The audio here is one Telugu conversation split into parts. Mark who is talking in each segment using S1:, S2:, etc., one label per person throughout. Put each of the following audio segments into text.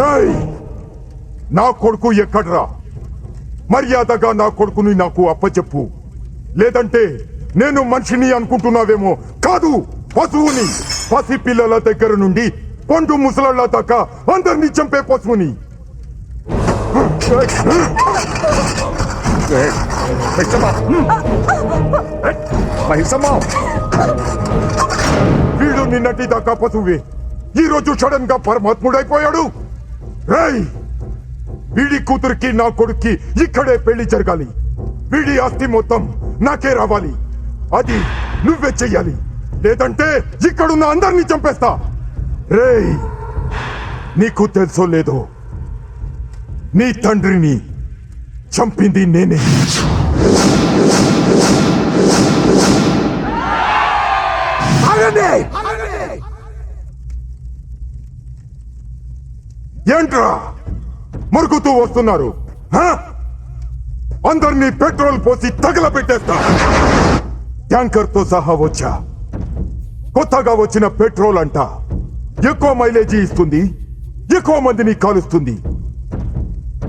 S1: రేయ్, నా కొడుకు ఎక్కడ్రా? మర్యాదగా నా కొడుకుని నాకు అప్పచెప్పు, లేదంటే నేను మనిషిని అనుకుంటున్నావేమో. కాదు, పశువుని. పసి పిల్లల దగ్గర నుండి పండు ముసలాళ్ళ దాకా అందరినీ చంపే పశువుని. వీడు నిన్నటి దాకా పశువే, ఈ రోజు సడన్ గా పరమాత్ముడైపోయాడు. రేయ్, వీడి కూతురికి నా కొడుక్కి ఇక్కడే పెళ్లి జరగాలి. వీడి ఆస్తి మొత్తం నాకే రావాలి. అది నువ్వే చెయ్యాలి, లేదంటే ఇక్కడున్న అందరినీ చంపేస్తా. రేయ్, నీకు తెలుసో లేదో, నీ తండ్రిని చంపింది నేనే. ఏంట్రా మురుగుతూ వస్తున్నారు? అందరినీ పెట్రోల్ పోసి తగలబెట్టేస్తా. ట్యాంకర్ తో సహా వచ్చా. కొత్తగా వచ్చిన పెట్రోల్ అంట ఎక్కువ మైలేజీ ఇస్తుంది, ఎక్కువ మందిని కాలుస్తుంది.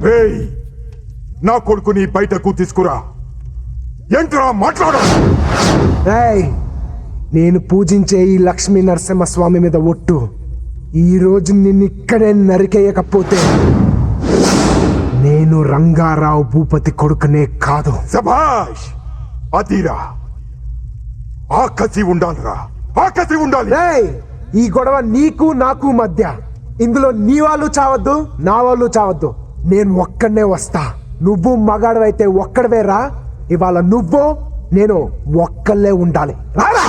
S1: రేయ్, నా కొడుకుని బయటకు తీసుకురా. ఏంట్రా మాట్లాడ?
S2: నేను పూజించే ఈ లక్ష్మీ నరసింహస్వామి మీద ఒట్టు, ఈ రోజు నిన్నిక్కడే నరికేయకపోతే నేను రంగారావు భూపతి కొడుకునే కాదు.
S1: సభాష్, అదిరా. ఆకసి ఉండాలిరా, ఆకసి ఉండాలి.
S2: ఈ గొడవ నీకు నాకు మధ్య. ఇందులో నీ వాళ్ళు చావద్దు, నా వాళ్ళు చావద్దు. నేను ఒక్కడనే వస్తా. నువ్వు మగాడవైతే ఒక్కడవే రా. ఇవాళ నువ్వు నేను ఒక్కళ్ళే ఉండాలి. రారా.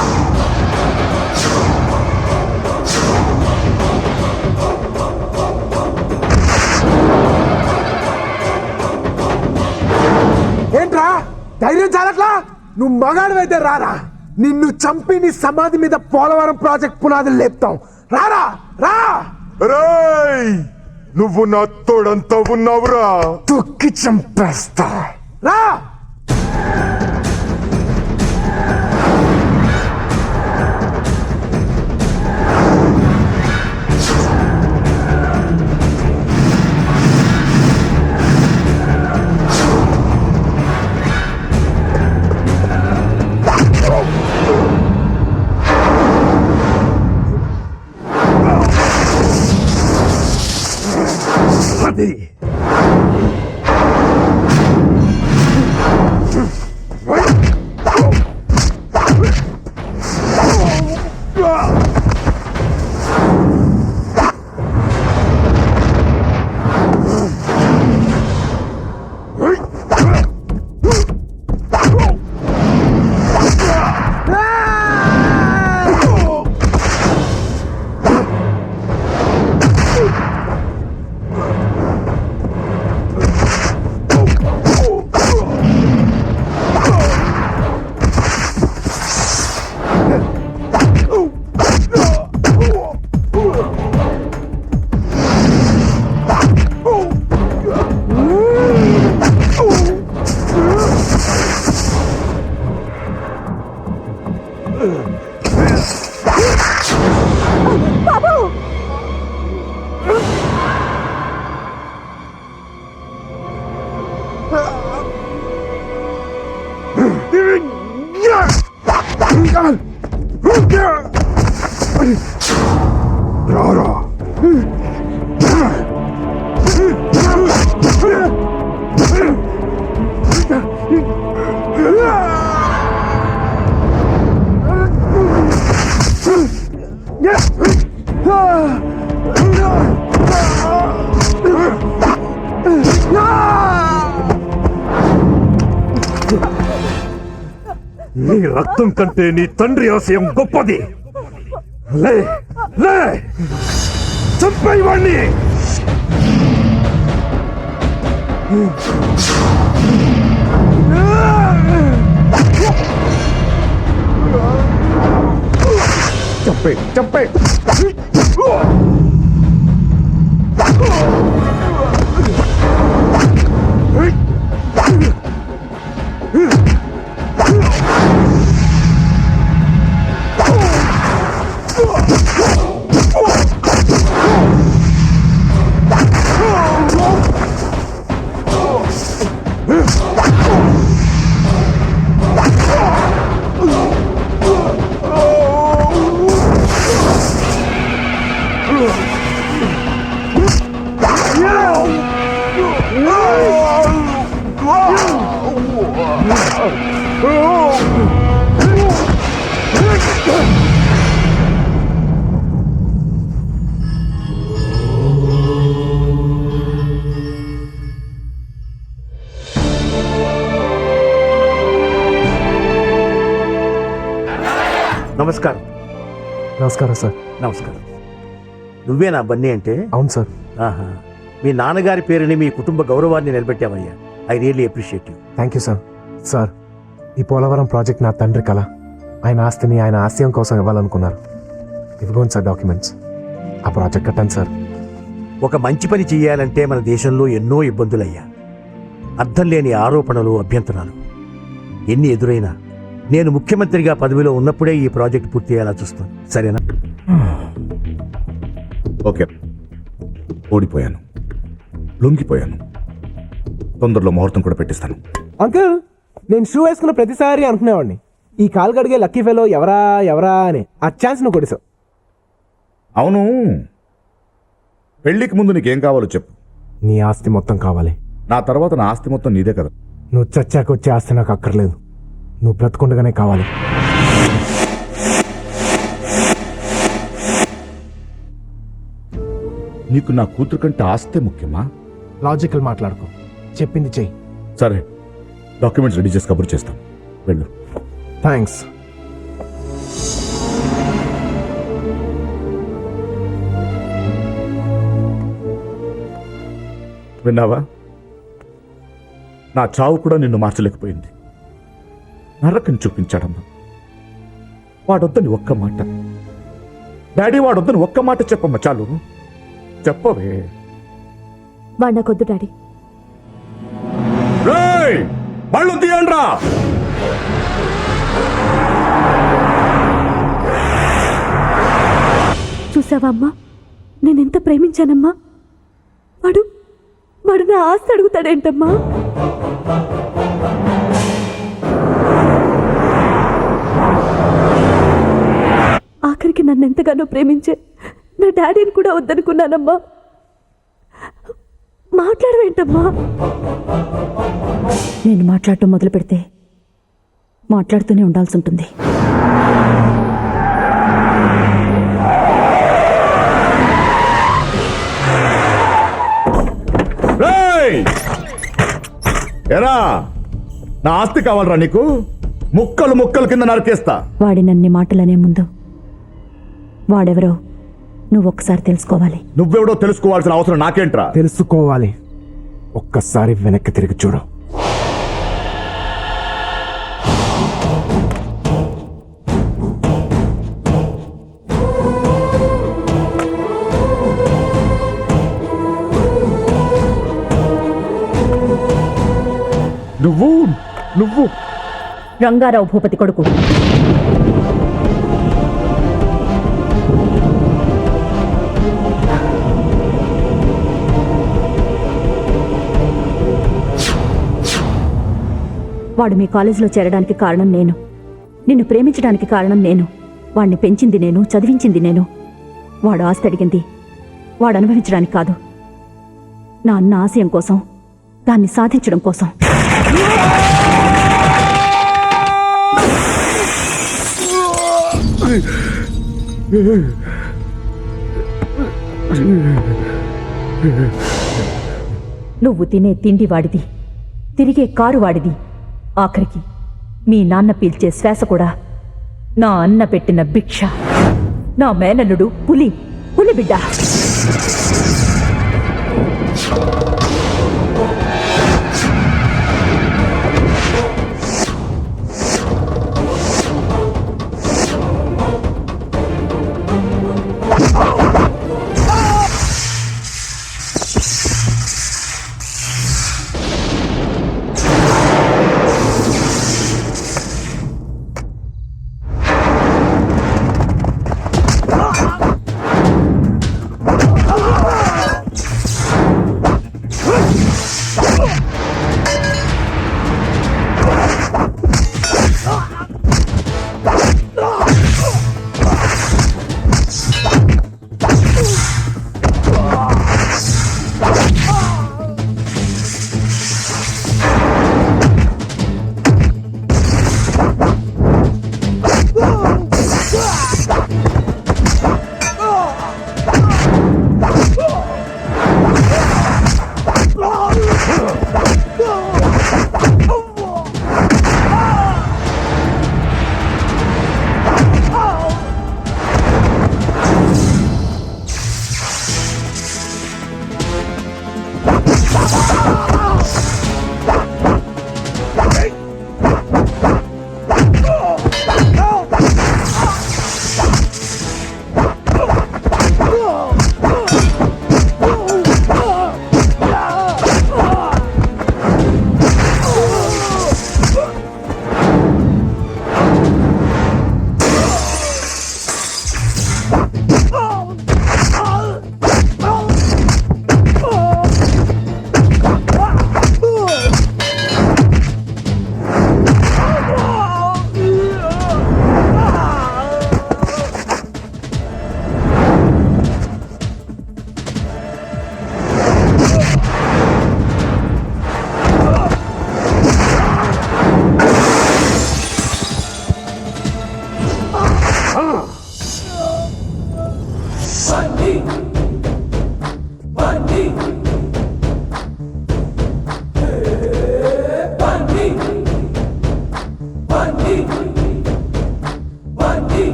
S2: ఏంట్రా ధైర్యం చాలట్లా? నువ్వు మగాడవైతే రారా. నిన్ను చంపి నీ సమాధి మీద పోలవరం ప్రాజెక్ట్ పునాదులు లేపుతాం. రారా రా.
S1: రేయ్, నువ్వు నా తోడంతా ఉన్నావురా.
S2: తొక్కి చంపేస్తా. రా.
S1: రారా. నీ రక్తం కంటే నీ తండ్రి ఆశయం గొప్పది. లే లే, చంపేవాణ్ణి. చంపే చంపే.
S3: నమస్కారం.
S2: నమస్కారం సార్.
S3: నమస్కారం. నువ్వేనా బన్నీ అంటే?
S2: అవును సార్.
S3: ఆహా, మీ నాన్నగారి పేరుని మీ కుటుంబ గౌరవాన్ని నిలబెట్టావయ్యా. I really appreciate you.
S2: Thank you sir. Sir, ఈ పోలవరం ప్రాజెక్ట్ నా తండ్రి కళ. ఆయన ఆస్తిని ఆయన ఆశయం కోసం ఇవ్వాలనుకున్నారు. ఇదిగోండి సార్ డాక్యుమెంట్స్. ఆ ప్రాజెక్ట్ కట్టండి సార్.
S3: ఒక మంచి పని చెయ్యాలంటే మన దేశంలో ఎన్నో ఇబ్బందులయ్యా. అర్థం లేని ఆరోపణలు, అభ్యంతరాలు ఎన్ని ఎదురైనా నేను ముఖ్యమంత్రిగా పదవిలో ఉన్నప్పుడే ఈ ప్రాజెక్ట్ పూర్తి అయ్యేలా చూస్తాను. సరేనా?
S4: ఓకే, ఓడిపోయాను, లొంగిపోయాను. తొందరలో ముహూర్తం కూడా పెట్టిస్తాను.
S2: అంకుల్, నేను షూ వేసుకున్న ప్రతిసారి అనుకునేవాడిని, ఈ కాలు గడిగే లక్కీ ఫెలో ఎవరా ఎవరా అని. ఆ ఛాన్స్ నువ్వు కొడిసావు.
S4: అవును, పెళ్లికి ముందు నీకేం కావాలో చెప్పు.
S2: నీ ఆస్తి మొత్తం కావాలి.
S4: నా తర్వాత నా ఆస్తి మొత్తం నీదే కదా.
S2: నువ్వు చచ్చాక వచ్చే ఆస్తి నాకు అక్కర్లేదు. నువ్వు బ్రతుకుండగానే కావాలి.
S4: నీకు నా కూతురు కంటే ఆస్తే ముఖ్యమా?
S2: లాజికల్ మాట్లాడుకో, చెప్పింది చెయ్యి.
S4: సరే, డాక్యుమెంట్స్ రెడీ చేసి కబురు చేస్తాం. వెళ్ళు.
S2: థ్యాంక్స్.
S4: విన్నావా? నా చావు కూడా నిన్ను మార్చలేకపోయింది. నరకం చూపించాడమ్మా. వాడొద్దని ఒక్క మాట, డాడీ వాడొద్దని ఒక్క మాట చెప్పమ్మా. చాలు, చెప్పవే.
S5: వాడు నాకొద్దు డాడీ.
S4: వాళ్ళు తీయండ్రా.
S5: చూసావా అమ్మా, నేనెంత ప్రేమించానమ్మా. వాడు వాడు నా ఆస్తి అడుగుతాడేంటమ్మా? ఆఖరికి నన్ను ఎంతగానో ప్రేమించే నా డాడీని కూడా వద్దనుకున్నానమ్మా. మాట్లాడవేంటమ్మా? నేను మాట్లాడటం మొదలు పెడితే మాట్లాడుతూనే ఉండాల్సి ఉంటుంది.
S4: ఎరా, నా ఆస్తి కావాలరా నీకు? ముక్కలు ముక్కలు కింద నరికేస్తా.
S5: వాడి నన్ని మాటలనే ముందు వాడెవరో నువ్వు ఒక్కసారి తెలుసుకోవాలి.
S4: నువ్వెవడో తెలుసుకోవాల్సిన అవసరం నాకేంట్రా?
S2: తెలుసుకోవాలి. ఒక్కసారి వెనక్కి తిరిగి చూడు.
S4: నువ్వు నువ్వు
S5: రంగారావు భూపతి కొడుకు. వాడు మీ కాలేజీలో చేరడానికి కారణం నేను. నిన్ను ప్రేమించడానికి కారణం నేను. వాడిని పెంచింది నేను, చదివించింది నేను. వాడు ఆస్తి అడిగింది వాడు అనుభవించడానికి కాదు, నా అన్న ఆశయం కోసం, దాన్ని సాధించడం కోసం. నువ్వు తినే తిండి వాడిది, తిరిగే కారు వాడిది, ఆఖరికి మీ నాన్న పీల్చే శ్వాస కూడా నా అన్న పెట్టిన భిక్ష. నా మేనల్లుడు పులి, పులి బిడ్డ.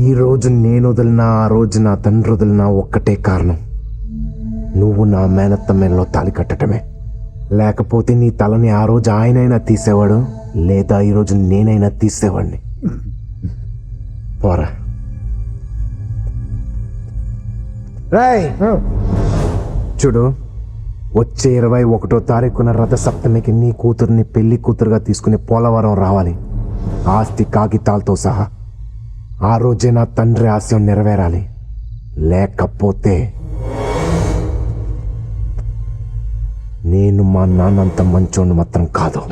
S2: ఈ రోజు నేను వదిలినా ఆ రోజు నా తండ్రి వదిలినా ఒక్కటే కారణం, నువ్వు నా మేనత్త మెడలో తాళి కట్టడమే. లేకపోతే నీ తలని ఆ రోజు ఆయనైనా తీసేవాడు, లేదా ఈరోజు నేనైనా తీసేవాడిని. పోరా. రేయ్, చూడు, వచ్చే 21వ తారీఖున రథసప్తమికి నీ కూతుర్ని పెళ్లి కూతురుగా తీసుకుని పోలవరం రావాలి, ఆస్తి కాగితాలతో సహా. ఆ రోజే నా తండ్రి ఆశయం నెరవేరాలి. లేకపోతే నేను మా నాన్నంత మంచోని మాత్రం కాదు.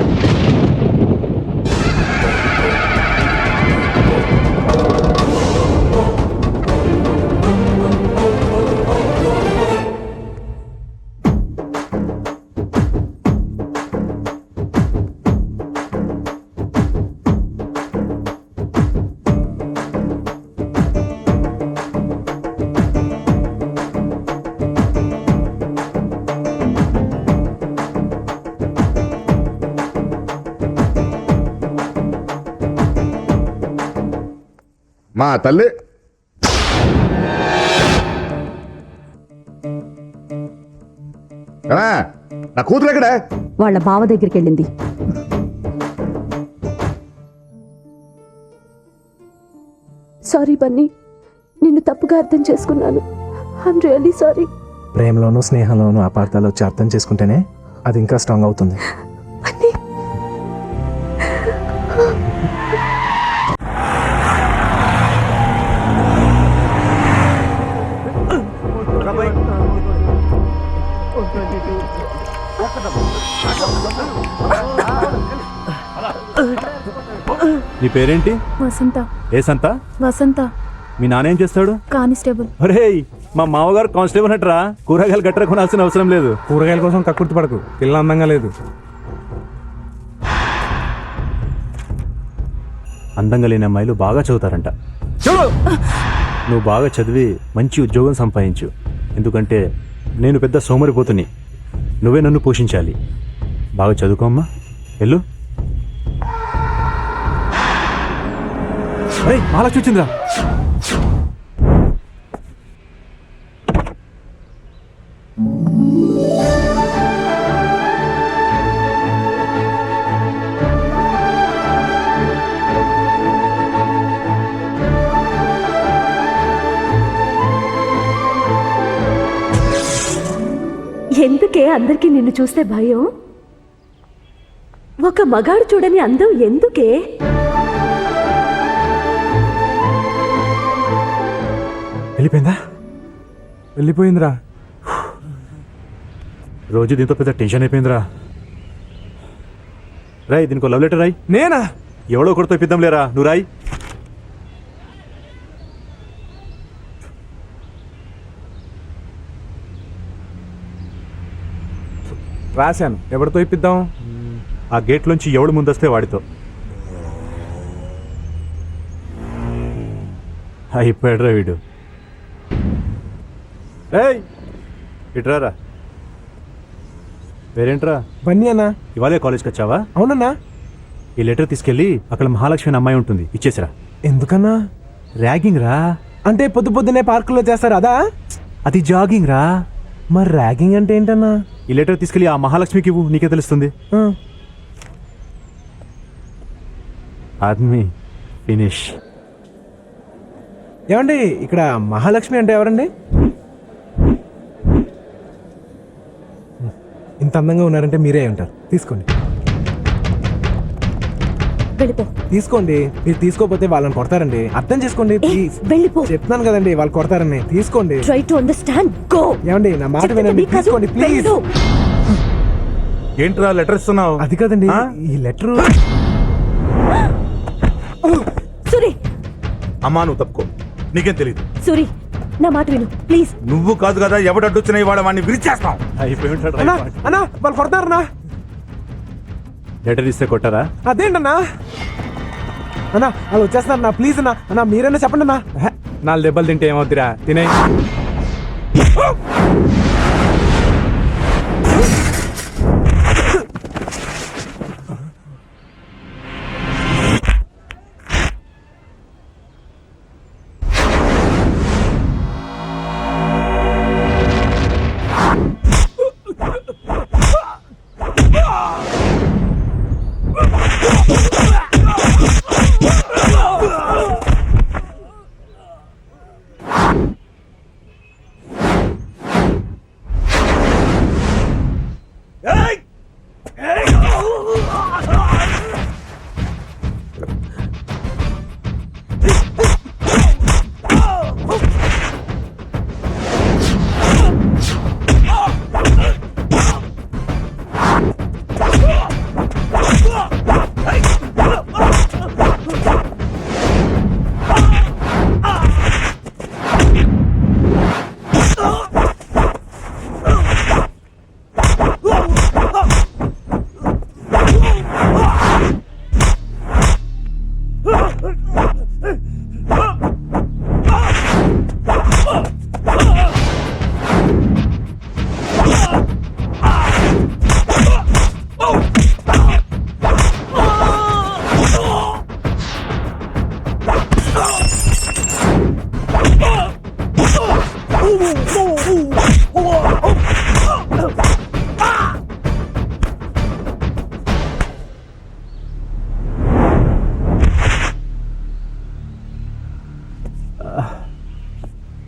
S4: మా తల్లి నా కూతురు ఎక్కడే?
S5: వాళ్ళ బావ దగ్గరికి వెళ్ళింది.
S6: సారీ బన్నీ, నిన్ను తప్పుగా అర్థం చేసుకున్నాను. I'm really sorry.
S2: ప్రేమలోనూ స్నేహంలోనూ అపార్థాలు వచ్చి అర్థం చేసుకుంటేనే అది ఇంకా స్ట్రాంగ్ అవుతుంది.
S6: బన్నీ,
S7: నీ పేరేంటి?
S6: వసంత.
S7: ఏ సంత?
S6: వసంత
S7: మీ నాన్న ఏం చేస్తాడు?
S6: కానిస్టేబుల్.
S7: ఒరేయ్, మా మామగారు కానిస్టేబుల్ అట్రా. కూరగాయలు గట్రా కొనాల్సిన అవసరం లేదు.
S8: కూరగాయల కోసం కక్కుర్తి పడకు, పిల్ల అందంగా లేదు.
S7: అందంగా లేని అమ్మాయిలు బాగా చదువుతారంట. నువ్వు బాగా చదివి మంచి ఉద్యోగం సంపాదించు. ఎందుకంటే నేను పెద్ద సోమరిపోతుని, నువ్వే నన్ను పోషించాలి. బాగా చదువుకోమ్మా, వెళ్ళు. అరే మహాలక్ష్మి వచ్చిందిరా.
S6: ఎందుకే అందరికీ నిన్ను చూస్తే భయం? ఒక మగాడు చూడని అందం ఎందుకే?
S8: వెళ్ళిపోయిందా? వెళ్ళిపోయిందిరా.
S7: రోజు దీంతో పెద్ద టెన్షన్ అయిపోయిందిరా. రాయ్, దీనికి లవ్ లెటర్ రాయ్.
S8: నేనా?
S7: ఎవడో ఒకటితో ఇప్పిద్దాం లేరా, నువ్వు రాయ్.
S8: రాశాను. ఎవరితో ఇప్పిద్దాం?
S7: ఆ గేట్లోంచి ఎవడు ముందొస్తే వాడితో. అయిపోయాడురా వీడు. ఏయ్ ఇట్రారా. పేరేంట్రా?
S2: బన్నీ అన్నా.
S7: ఇవాళే కాలేజ్కి వచ్చావా?
S2: అవునన్నా.
S7: ఈ లెటర్ తీసుకెళ్ళి అక్కడ మహాలక్ష్మి అనే అమ్మాయి ఉంటుంది, ఇచ్చేసిరా.
S2: ఎందుకన్నా?
S7: ర్యాగింగ్ రా.
S2: అంటే పొద్దున్నే పార్కులో చేస్తారు అదా?
S7: అది జాగింగ్ రా.
S2: మరి ర్యాగింగ్ అంటే ఏంటన్నా?
S7: ఈ లెటర్ తీసుకెళ్ళి ఆ మహాలక్ష్మికి ఇవ్వు, నీకే తెలుస్తుంది. ఆద్మీ ఫినిష్.
S2: ఏమండి, ఇక్కడ మహాలక్ష్మి అంటే ఎవరండి? ఇంత అందంగా ఉన్నారంటే మీరే ఉంటారు. తీసుకోండి.
S6: వెళ్ళిపో.
S2: తీసుకోండి. మీరు తీసుకోకపోతే వాళ్ళని కొడతారండి. అర్థం చేసుకోండి ప్లీజ్.
S6: వెళ్ళిపో.
S2: చెప్తున్నాను కదండి, వాళ్ళు కొడతారని. తీసుకోండి.
S6: Try to understand. గో.
S2: ఏమండి, నా మాట వినండి. తీసుకోండి ప్లీజ్.
S7: ఏంట్రా లెటర్ ఇస్తున్నావు?
S2: అది కదండి, ఈ లెటర్.
S6: సూరి,
S9: అమ్మా నువ్వు తప్పుకో, నీకేం తెలీదు.
S6: సూరి, నా మాట విను ప్లీజ్.
S9: నువ్వు కాదు కదా ఎవడడ్డొచ్చినా ఇవాళ వాడిని విరిచేస్తాం.
S2: అన్నా, వాళ్ళు కొడతారన్నా.
S7: లెటర్ ఇస్తే కొట్టారా?
S2: అదేంటన్నా? అన్నా, వాళ్ళు వచ్చేస్తున్నారన్నా. ప్లీజ్ అన్నా. అన్నా మీరైనా చెప్పండి అన్నా.
S8: 4 దెబ్బలు తింటే ఏమవుద్దిరా, తినే.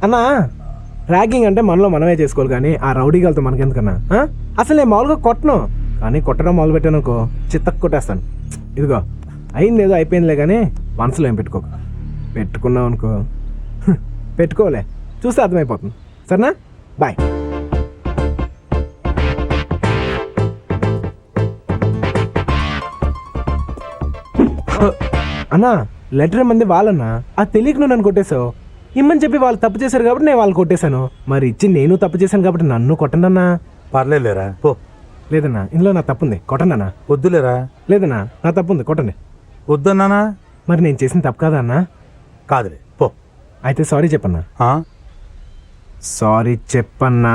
S2: అన్నా ర్యాగింగ్ అంటే మనలో మనమే చేసుకోవాలి కానీ ఆ రౌడీగాలతో మనకెందుకన్నా అసలు నేను మామూలుగా కొట్టను కానీ కొట్టడం మొదలు పెట్టాను అనుకో చిత్తకు కొట్టేస్తాను. ఇదిగో అయింది ఏదో అయిపోయిందిలే కానీ మనసులో ఏం పెట్టుకోకు. పెట్టుకున్నావు అనుకో పెట్టుకోలే చూస్తే అర్థమైపోతుంది. సరేనా? బాయ్. అన్నా లెటర్ మంది వాళ్ళన్నా అది తెలియక నువ్వు నన్ను కొట్టేశావు. ఇమ్మని చెప్పి వాళ్ళు తప్పు చేశారు కాబట్టి నేను వాళ్ళు కొట్టేశాను. మరి ఇచ్చి నేను తప్పు చేశాను కాబట్టి నన్ను కొట్టండి అన్నా.
S9: పర్లేదులేరా పో.
S2: లేదన్నా ఇందులో నా తప్పుంది కొట్టండి అన్నా.
S9: వద్దులేరా.
S2: లేదన్నా నా తప్పుంది కొట్టండి.
S9: వద్దన్నానా?
S2: మరి నేను చేసిన తప్పు కాదా అన్నా?
S9: కాదులే పో.
S2: అయితే సారీ చెప్పన్నా.
S9: ఆ?
S2: సారీ చెప్పన్నా.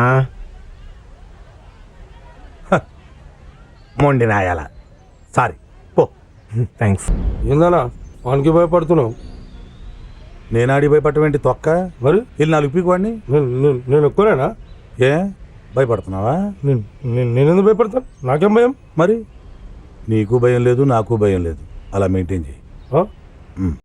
S9: మొండి నాయాల. సారీ పో.
S2: థ్యాంక్స్.
S10: ఏందన్నా వానికి భయపడుతున్నావు?
S9: నేను ఆడి భయపడటం తొక్క.
S10: మరి
S9: వెళ్ళి 4 పీకు వాడిని.
S10: నేను ఎక్కువనేనా?
S9: ఏ భయపడుతున్నావా?
S10: నేను ఎందుకు భయపడతాను? నాకేం భయం?
S9: మరి నీకు భయం లేదు నాకు భయం లేదు. అలా మెయింటైన్ చేయి.